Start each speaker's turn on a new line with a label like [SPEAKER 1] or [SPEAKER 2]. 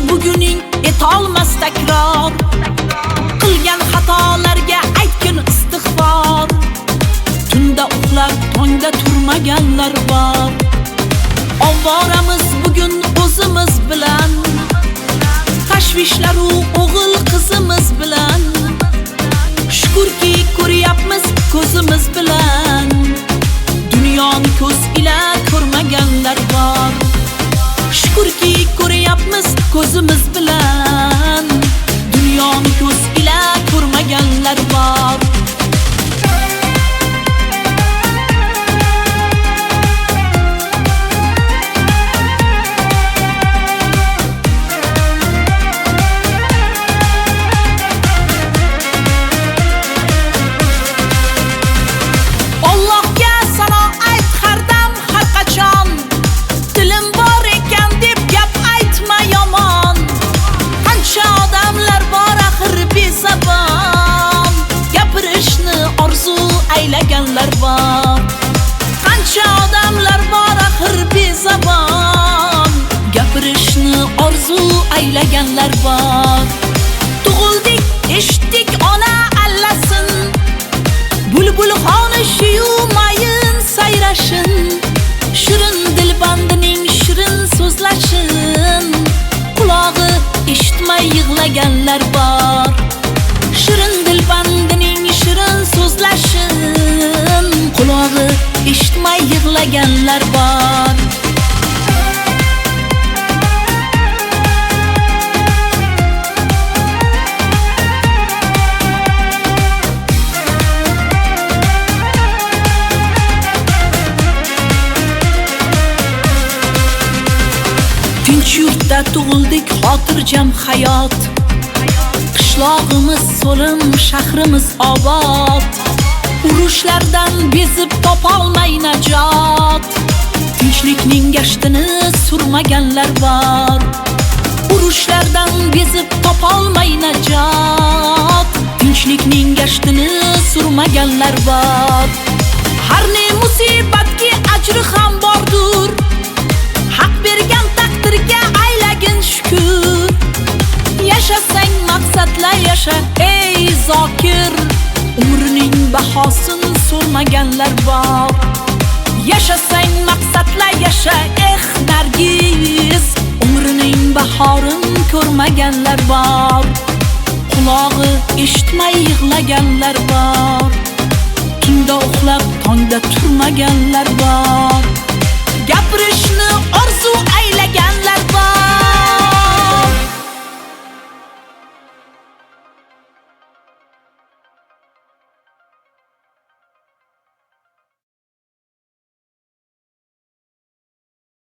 [SPEAKER 1] buguning etolmas takror. Qilgan xatolarga aytgin istig'for. Tunda uxlab tongda turmaganlar bor. Ovoramiz bugun o'zimiz bilan, tashvishlaru o'g'il qizimiz bilan. Shukrki ko'ryapmiz ko'zimiz bilan, dunyoni ko'z ila ko'rmaganlar bor. Shukrki ko'ryapmiz ko'zimiz bilan, dunyoni ko'z ila ko'rmaganlar bor. Aylaganlar bor. Qancha odamlar bor axir bezabon, gapirishni orzu aylaganlar bor. Tug'ildik, eshitdik ona allasin, bulbul xonishiyu mayin sayrashin, shirin dilbandining shirin so'zlashin, qulog'i eshitmay yig'laganlar bor. Shirin dilbandining shirin so'zlashin, qulog'i eshitmay yig'laganlar bor. Tinch yurtda tug'ildik, xotirjam hayot. Qishlog'imiz so'lim, shahrimiz obod. Urushlardan bezib topolmay najot. Tinchlikning gashtini surmaganlar bor. Urushlardan bezib topolmay najot. Tinchlikning gashtini surmaganlar bor. Har ne musibatga ajri ham bordur, haq bergan taqdirga aylagin shukr. Yashasang maqsadla yasha ey zokir, umrining bahosin so'rmaganlar bor. Yashasang maqsadla yasha nargiz, umrining bahorin ko'rmaganlar bor. Qulog'i eshitmay yig'laganlar bor.